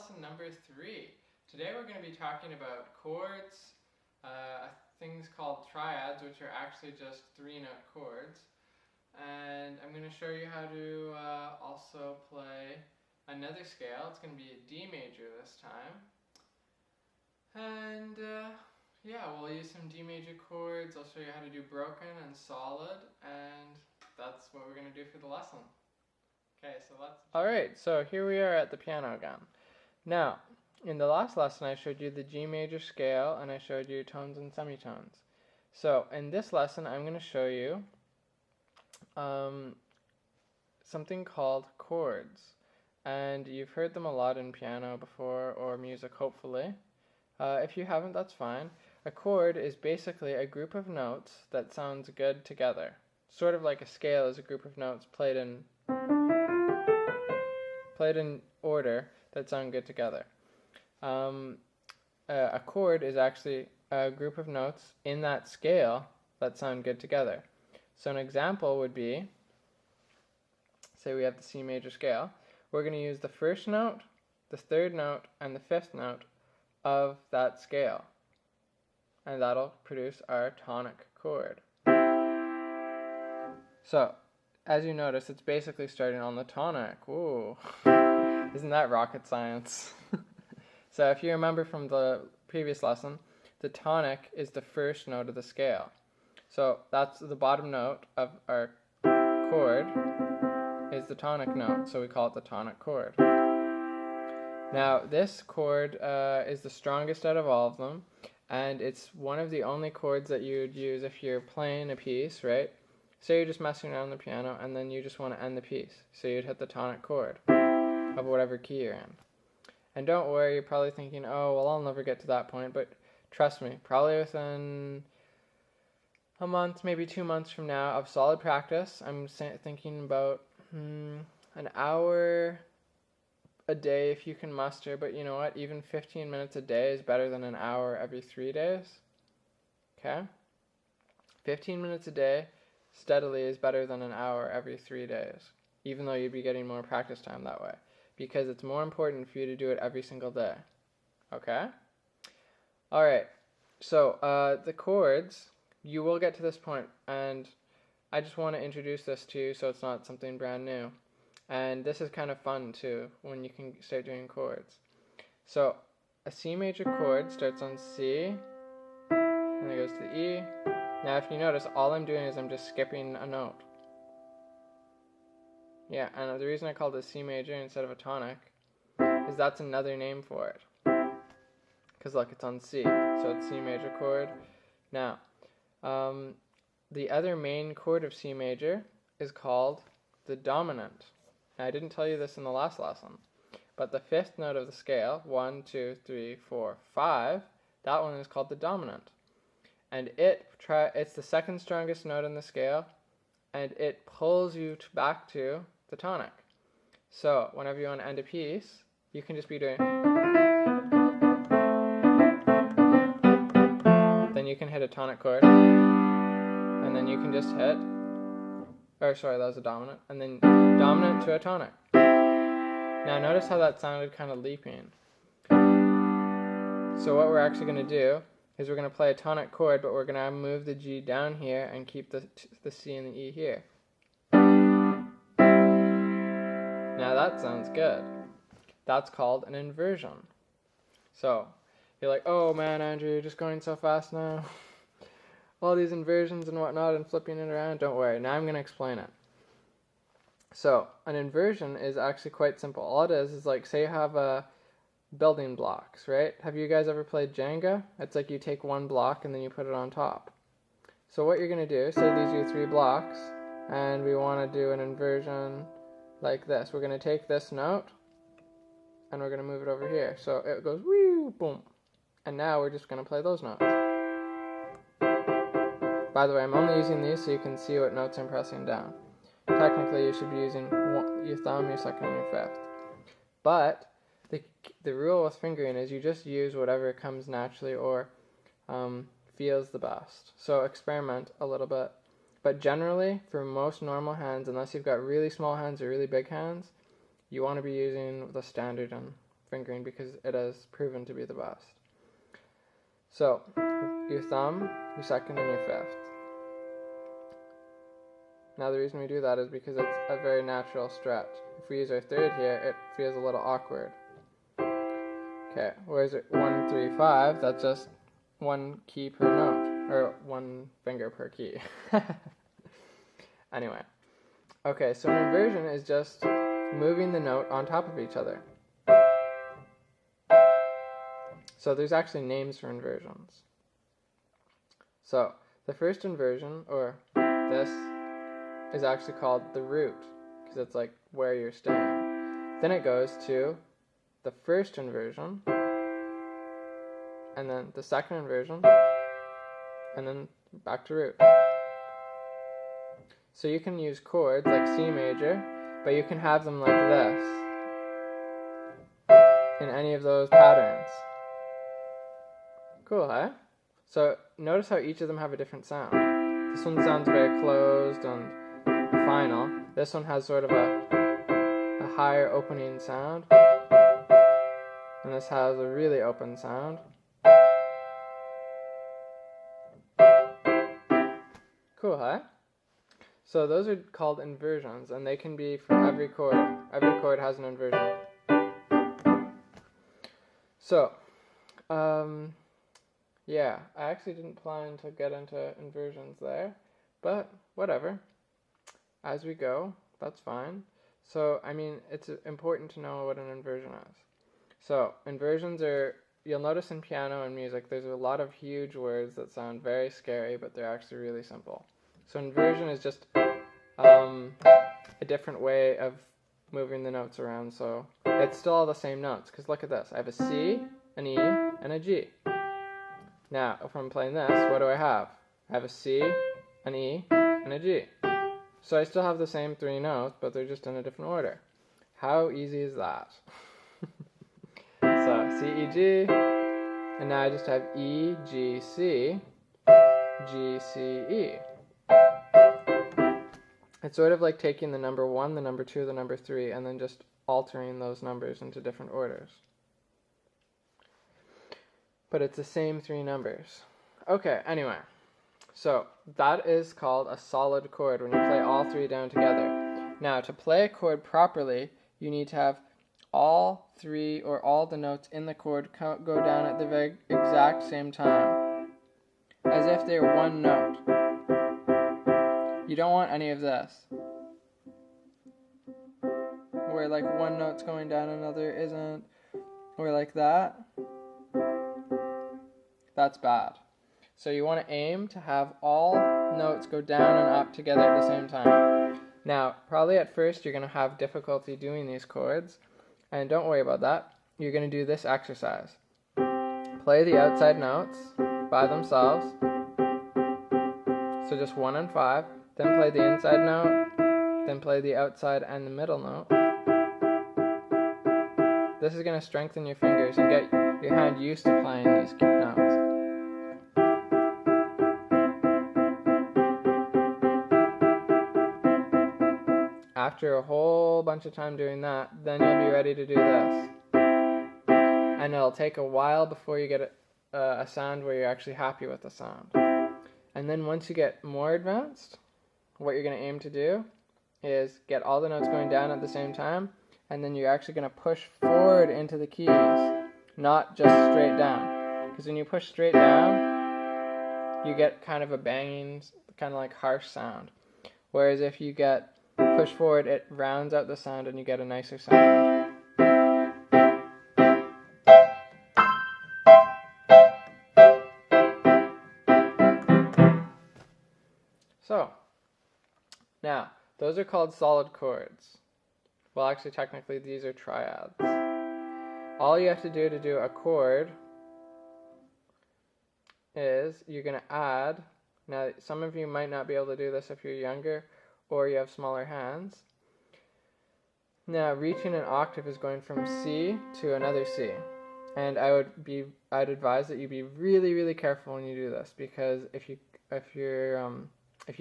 lesson number 3. Today we're going to be talking about chords, things called triads, which are actually just 3-note chords. And I'm going to show you how to also play another scale. It's going to be a D major this time. And yeah, we'll use some D major chords. I'll show you how to do broken and solid, and that's what we're going to do for the lesson. Okay, so let's... Alright, so here we are at the piano again. Now, in the last lesson I showed you the G major scale and I showed you tones and semitones. So in this lesson I'm going to show you something called chords. And you've heard them a lot in piano before, or music hopefully. If you haven't, that's fine. A chord is basically a group of notes that sounds good together. Sort of like a scale is a group of notes played in order that sound good together. A chord is actually a group of notes in that scale that sound good together. So an example would be, say we have the C major scale. We're going to use the first note, the third note, and the fifth note of that scale. And that'll produce our tonic chord. So, as you notice, it's basically starting on the tonic. Ooh. Isn't that rocket science? So if you remember from the previous lesson, the tonic is the first note of the scale. So that's the bottom note of our chord is the tonic note, so we call it the tonic chord. Now this chord is the strongest out of all of them, and it's one of the only chords that you would use if you're playing a piece, right? So you're just messing around the piano and then you just want to end the piece. So you'd hit the tonic chord of whatever key you're in. And don't worry, you're probably thinking, oh, well, I'll never get to that point. But trust me, probably within a month, maybe 2 months from now of solid practice, I'm thinking about an hour a day if you can muster. But you know what? Even 15 minutes a day is better than an hour every 3 days. Okay? 15 minutes a day steadily is better than an hour every 3 days, even though you'd be getting more practice time that way, because it's more important for you to do it every single day. Okay? Alright, so the chords, you will get to this point, and I just want to introduce this to you so it's not something brand new. And this is kind of fun too, when you can start doing chords. So, a C major chord starts on C, and it goes to E. Now if you notice, all I'm doing is I'm just skipping a note. Yeah, and the reason I called it C major instead of a tonic is that's another name for it. Because look, it's on C, so it's C major chord. Now, the other main chord of C major is called the dominant. Now I didn't tell you this in the last lesson, but the fifth note of the scale, 1, 2, 3, 4, 5, that one is called the dominant. And it's the second strongest note in the scale, and it pulls you back to the tonic. So whenever you want to end a piece, you can just be doing, then you can hit a tonic chord, and then you can just hit, or sorry, that was a dominant, and then dominant to a tonic. Now notice how that sounded kind of leaping. So what we're actually going to do is we're going to play a tonic chord, but we're going to move the G down here and keep the C and the E here. Now that sounds good. That's called an inversion. So, you're like, oh man, Andrew, you're just going so fast now. All these inversions and whatnot and flipping it around. Don't worry, now I'm going to explain it. So, an inversion is actually quite simple. All it is like, say you have building blocks, right? Have you guys ever played Jenga? It's like you take one block and then you put it on top. So what you're going to do, say these are 3 blocks, and we want to do an inversion like this. We're going to take this note, and we're going to move it over here. So it goes, whee, boom. And now we're just going to play those notes. By the way, I'm only using these so you can see what notes I'm pressing down. Technically, you should be using your thumb, your second, and your fifth. But the rule with fingering is you just use whatever comes naturally or feels the best. So experiment a little bit. But generally, for most normal hands, unless you've got really small hands or really big hands, you want to be using the standard and fingering because it has proven to be the best. So, your thumb, your second, and your fifth. Now the reason we do that is because it's a very natural stretch. If we use our third here, it feels a little awkward. Okay, whereas 1, 3, 5, that's just one key per note, or one finger per key. Anyway, okay, so an inversion is just moving the note on top of each other. So there's actually names for inversions. So the first inversion, or this, is actually called the root, because it's like where you're staying. Then it goes to the first inversion, and then the second inversion, and then back to root. So you can use chords like C major, but you can have them like this in any of those patterns. Cool, huh? So notice how each of them have a different sound. This one sounds very closed and final. This one has sort of a higher opening sound. And this has a really open sound. Cool, huh? So those are called inversions, and they can be for every chord. Every chord has an inversion. So, yeah, I actually didn't plan to get into inversions there, but whatever. As we go, that's fine. So, I mean, it's important to know what an inversion is. So, inversions are, you'll notice in piano and music, there's a lot of huge words that sound very scary, but they're actually really simple. So, inversion is just a different way of moving the notes around. So, it's still all the same notes, because look at this. I have a C, an E, and a G. Now, if I'm playing this, what do I have? I have a C, an E, and a G. So I still have the same three notes, but they're just in a different order. How easy is that? So, C, E, G, and now I just have E, G, C, G, C, E. It's sort of like taking the number 1, the number 2, the number 3, and then just altering those numbers into different orders. But it's the same 3 numbers. Okay, anyway. So, that is called a solid chord when you play all 3 down together. Now, to play a chord properly, you need to have all 3 or all the notes in the chord go down at the very exact same time, as if they were one note. You don't want any of this, where like one note's going down, another isn't, or like that. That's bad. So you want to aim to have all notes go down and up together at the same time. Now, probably at first you're going to have difficulty doing these chords, and don't worry about that. You're going to do this exercise. Play the outside notes by themselves, so just 1 and 5, then play the inside note, then play the outside and the middle note. This is going to strengthen your fingers and get your hand used to playing these notes. After a whole bunch of time doing that, then you'll be ready to do this. And it'll take a while before you get a sound where you're actually happy with the sound. And then once you get more advanced, what you're going to aim to do is get all the notes going down at the same time, and then you're actually going to push forward into the keys, not just straight down. Because when you push straight down, you get kind of a banging, kind of like harsh sound. Whereas if you get push forward, it rounds out the sound and you get a nicer sound. So, now, those are called solid chords. Well, actually, technically, these are triads. All you have to do a chord is you're going to add, now some of you might not be able to do this if you're younger or you have smaller hands. Now, reaching an octave is going from C to another C. And I'd advise that you be really, really careful when you do this, because if you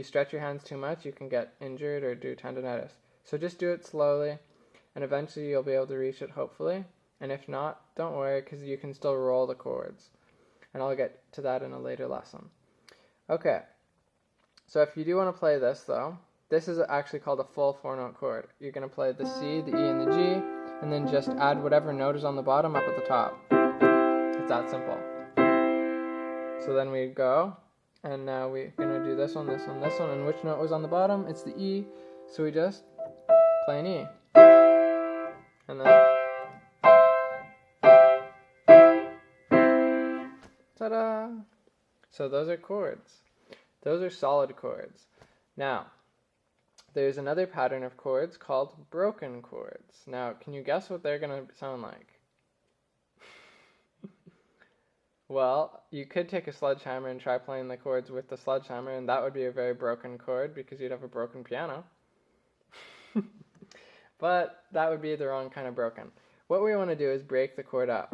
stretch your hands too much, you can get injured or do tendonitis. So just do it slowly, and eventually you'll be able to reach it, hopefully. And if not, don't worry, because you can still roll the chords. And I'll get to that in a later lesson. Okay, so if you do want to play this, though, this is actually called a full 4-note chord. You're going to play the C, the E, and the G, and then just add whatever note is on the bottom up at the top. It's that simple. So then we go, and now we're going to do this one, this one, this one, and which note was on the bottom? It's the E, so we just play an E. And then, ta-da! So those are chords. Those are solid chords. Now, there's another pattern of chords called broken chords. Now, can you guess what they're going to sound like? Well, you could take a sledgehammer and try playing the chords with the sledgehammer, and that would be a very broken chord because you'd have a broken piano. But that would be the wrong kind of broken. What we want to do is break the chord up.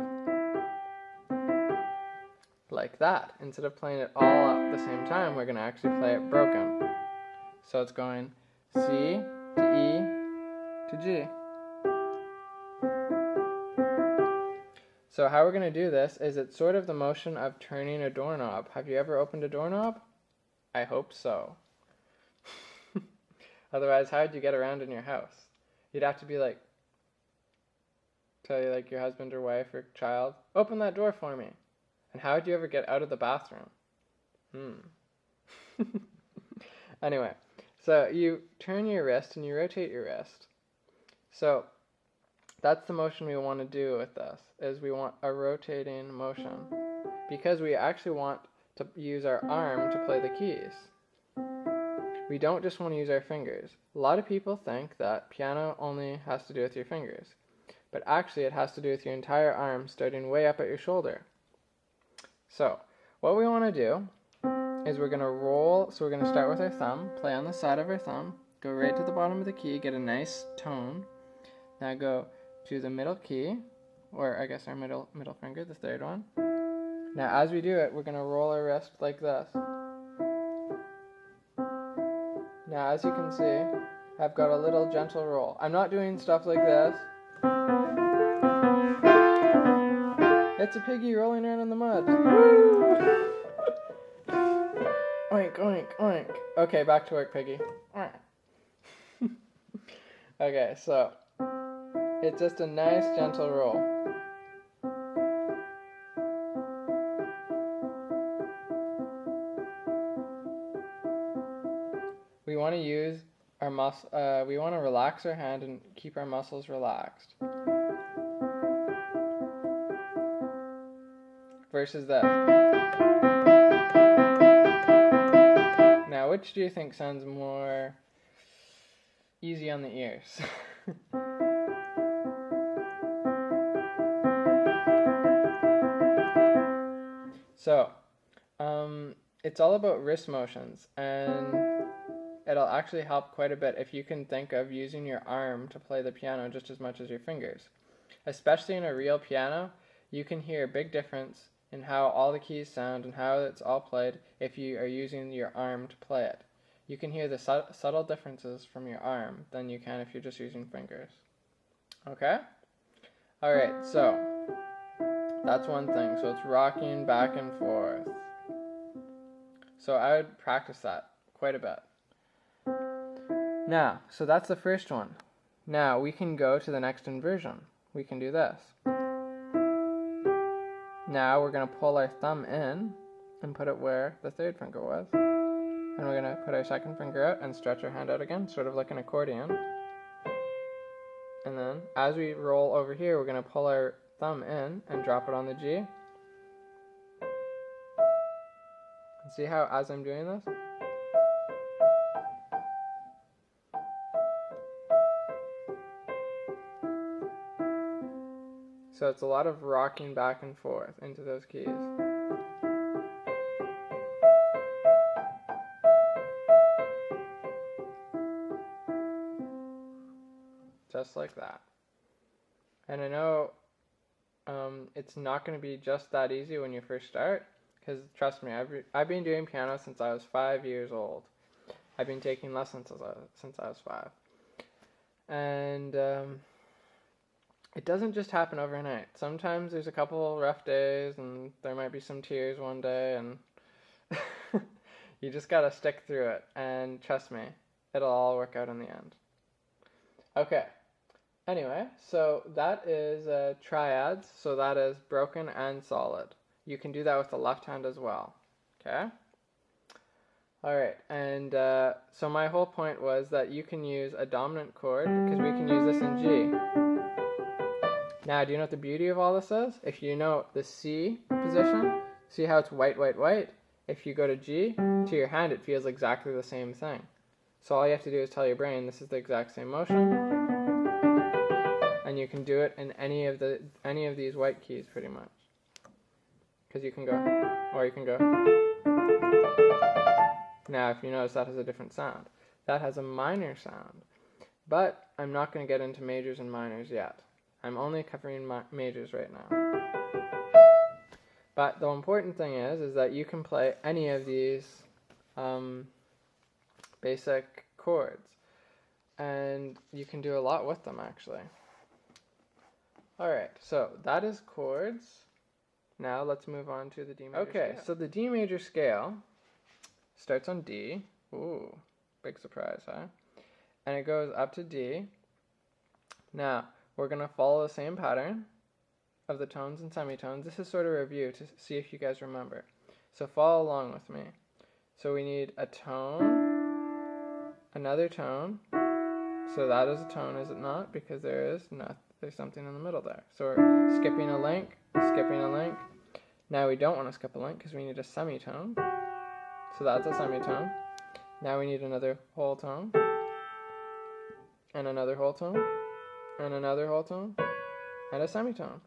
Like that. Instead of playing it all at the same time, we're going to actually play it broken. So it's going C to E to G. So how we're going to do this is it's sort of the motion of turning a doorknob. Have you ever opened a doorknob? I hope so. Otherwise, how would you get around in your house? You'd have to be like, tell your husband or wife or child, open that door for me. And how would you ever get out of the bathroom? Anyway, so you turn your wrist and you rotate your wrist. So that's the motion we want to do with this, is we want a rotating motion. Because we actually want to use our arm to play the keys. We don't just want to use our fingers. A lot of people think that piano only has to do with your fingers. But actually it has to do with your entire arm, starting way up at your shoulder. So, what we want to do is we're going to roll, so we're going to start with our thumb, play on the side of our thumb, go right to the bottom of the key, get a nice tone. Now go to the middle key, or I guess our middle finger, the third one. Now as we do it, we're going to roll our wrist like this. Now as you can see, I've got a little gentle roll. I'm not doing stuff like this. It's a piggy rolling around in the mud. Oink, oink, oink. Okay, back to work, piggy. Okay, so it's just a nice gentle roll. We want to use our we want to relax our hand and keep our muscles relaxed. Versus this. Now, which do you think sounds more easy on the ears? So, it's all about wrist motions, and it'll actually help quite a bit if you can think of using your arm to play the piano just as much as your fingers. Especially in a real piano, you can hear a big difference in how all the keys sound and how it's all played if you are using your arm to play it. You can hear the subtle differences from your arm than you can if you're just using fingers. Okay? Alright, so that's one thing. So it's rocking back and forth. So I would practice that quite a bit. Now, so that's the first one. Now we can go to the next inversion. We can do this. Now we're going to pull our thumb in and put it where the third finger was. And we're going to put our second finger out and stretch our hand out again, sort of like an accordion. And then, as we roll over here, we're going to pull our thumb in and drop it on the G. And see how, as I'm doing this, so it's a lot of rocking back and forth into those keys. Just like that. And I know it's not going to be just that easy when you first start, because trust me, I've been doing piano since I was 5 years old. I've been taking lessons since I was 5. And it doesn't just happen overnight. Sometimes there's a couple rough days and there might be some tears one day, and you just gotta stick through it, and trust me, it'll all work out in the end. Okay, anyway, so that is triads, so that is broken and solid. You can do that with the left hand as well, okay? Alright, and so my whole point was that you can use a dominant chord, because we can use this in G. Now, do you know what the beauty of all this is? If you know the C position, see how it's white, white, white? If you go to G, to your hand, it feels exactly the same thing. So all you have to do is tell your brain this is the exact same motion, and you can do it in any of these white keys pretty much. Because you can go, or you can go. Now, if you notice, that has a different sound. That has a minor sound. But I'm not going to get into majors and minors yet. I'm only covering majors right now. But the important thing is that you can play any of these basic chords. And you can do a lot with them, actually. Alright, so that is chords. Now let's move on to the D major scale. Okay, so the D major scale starts on D. Ooh, big surprise, huh? And it goes up to D. Now, we're going to follow the same pattern of the tones and semitones. This is sort of a review to see if you guys remember. So follow along with me. So we need a tone, another tone. So that is a tone, is it not? Because there's something in the middle there. So we're skipping a link, skipping a link. Now we don't want to skip a link because we need a semitone. So that's a semitone. Now we need another whole tone, and another whole tone, and another whole tone, and a semitone.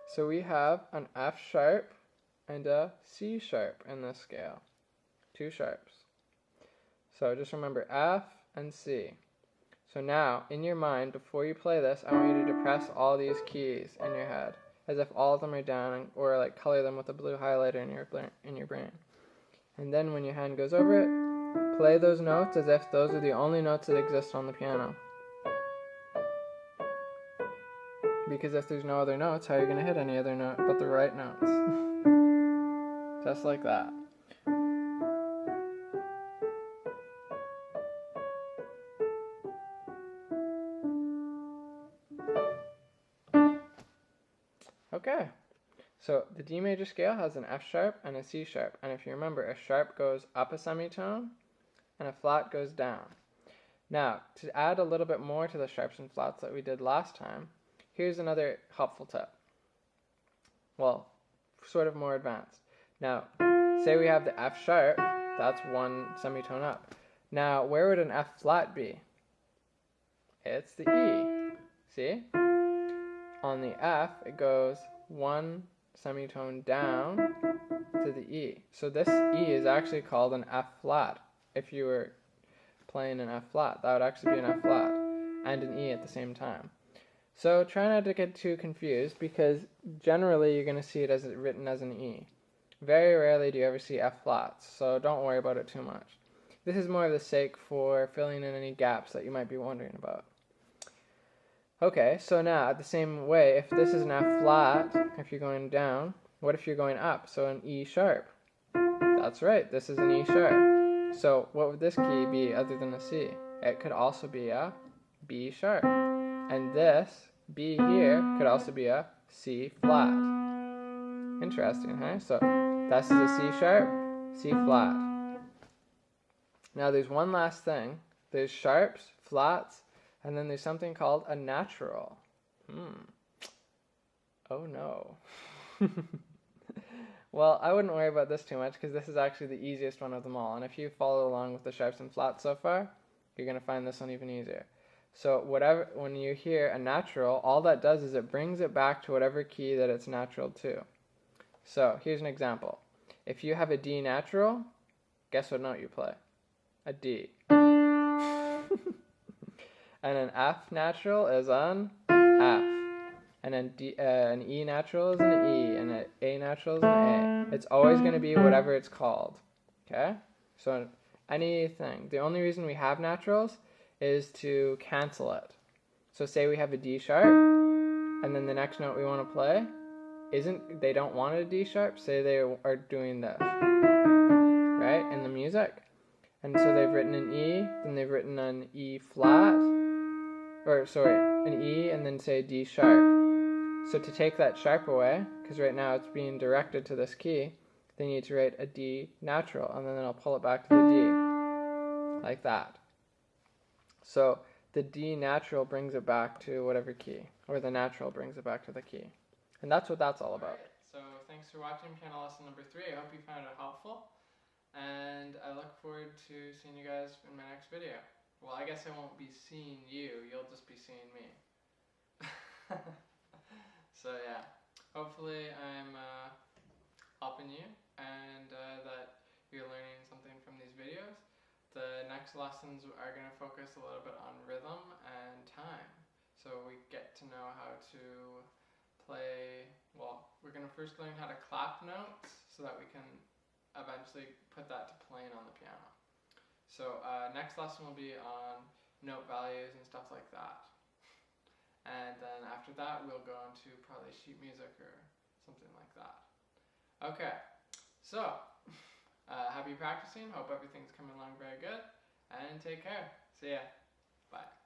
So we have an F sharp and a C sharp in this scale. Two sharps. So just remember F and C. So now, in your mind, before you play this, I want you to depress all these keys in your head, as if all of them are down, or like color them with a blue highlighter in your brain. And then when your hand goes over it, play those notes as if those are the only notes that exist on the piano. Because if there's no other notes, how are you going to hit any other note but the right notes? Just like that. Okay. So the D major scale has an F sharp and a C sharp, and if you remember, a sharp goes up a semitone and a flat goes down. Now, to add a little bit more to the sharps and flats that we did last time, here's another helpful tip. Well, sort of more advanced. Now, say we have the F sharp, that's one semitone up. Now, where would an F flat be? It's the E. See? On the F, it goes one semitone down to the E. So this E is actually called an F flat. If you were playing an F flat, that would actually be an F flat and an E at the same time. So try not to get too confused, because generally you're going to see it as written as an E. Very rarely do you ever see F flats, so don't worry about it too much. This is more of the sake for filling in any gaps that you might be wondering about. Okay, so now, the same way, if this is an F flat, if you're going down, what if you're going up? So an E sharp. That's right, this is an E sharp. So what would this key be other than a C? It could also be a B sharp. And this B here could also be a C flat. Interesting, huh? So this is a C sharp, C flat. Now there's one last thing. There's sharps, flats, and then there's something called a natural. Oh no. Well, I wouldn't worry about this too much, because this is actually the easiest one of them all. And if you follow along with the sharps and flats so far, you're going to find this one even easier. So when you hear a natural, all that does is it brings it back to whatever key that it's natural to. So here's an example. If you have a D natural, guess what note you play? A D. And an F natural is an F. And an E natural is an E. And an A natural is an A. It's always going to be whatever it's called. Okay? So anything. The only reason we have naturals is to cancel it. So say we have a D sharp, and then the next note we want to play they don't want a D sharp, say they are doing this, right, in the music. And so they've written an E, then they've written an E flat, an E, and then say D sharp. So to take that sharp away, because right now it's being directed to this key, they need to write a D natural, and then I'll pull it back to the D, like that. So the D natural brings it back to whatever key, or the natural brings it back to the key. And that's what that's all about. Right. So thanks for watching piano lesson number 3. I hope you found it helpful. And I look forward to seeing you guys in my next video. Well, I guess I won't be seeing you, you'll just be seeing me. So yeah, hopefully I'm helping you and that you're learning something from these videos. The next lessons are going to focus a little bit on rhythm and time. So we get to know how to play, well, we're going to first learn how to clap notes so that we can eventually put that to playing on the piano. So next lesson will be on note values and stuff like that. And then after that we'll go into probably sheet music or something like that. Okay, so happy practicing, hope everything's coming along very good, and take care. See ya. Bye.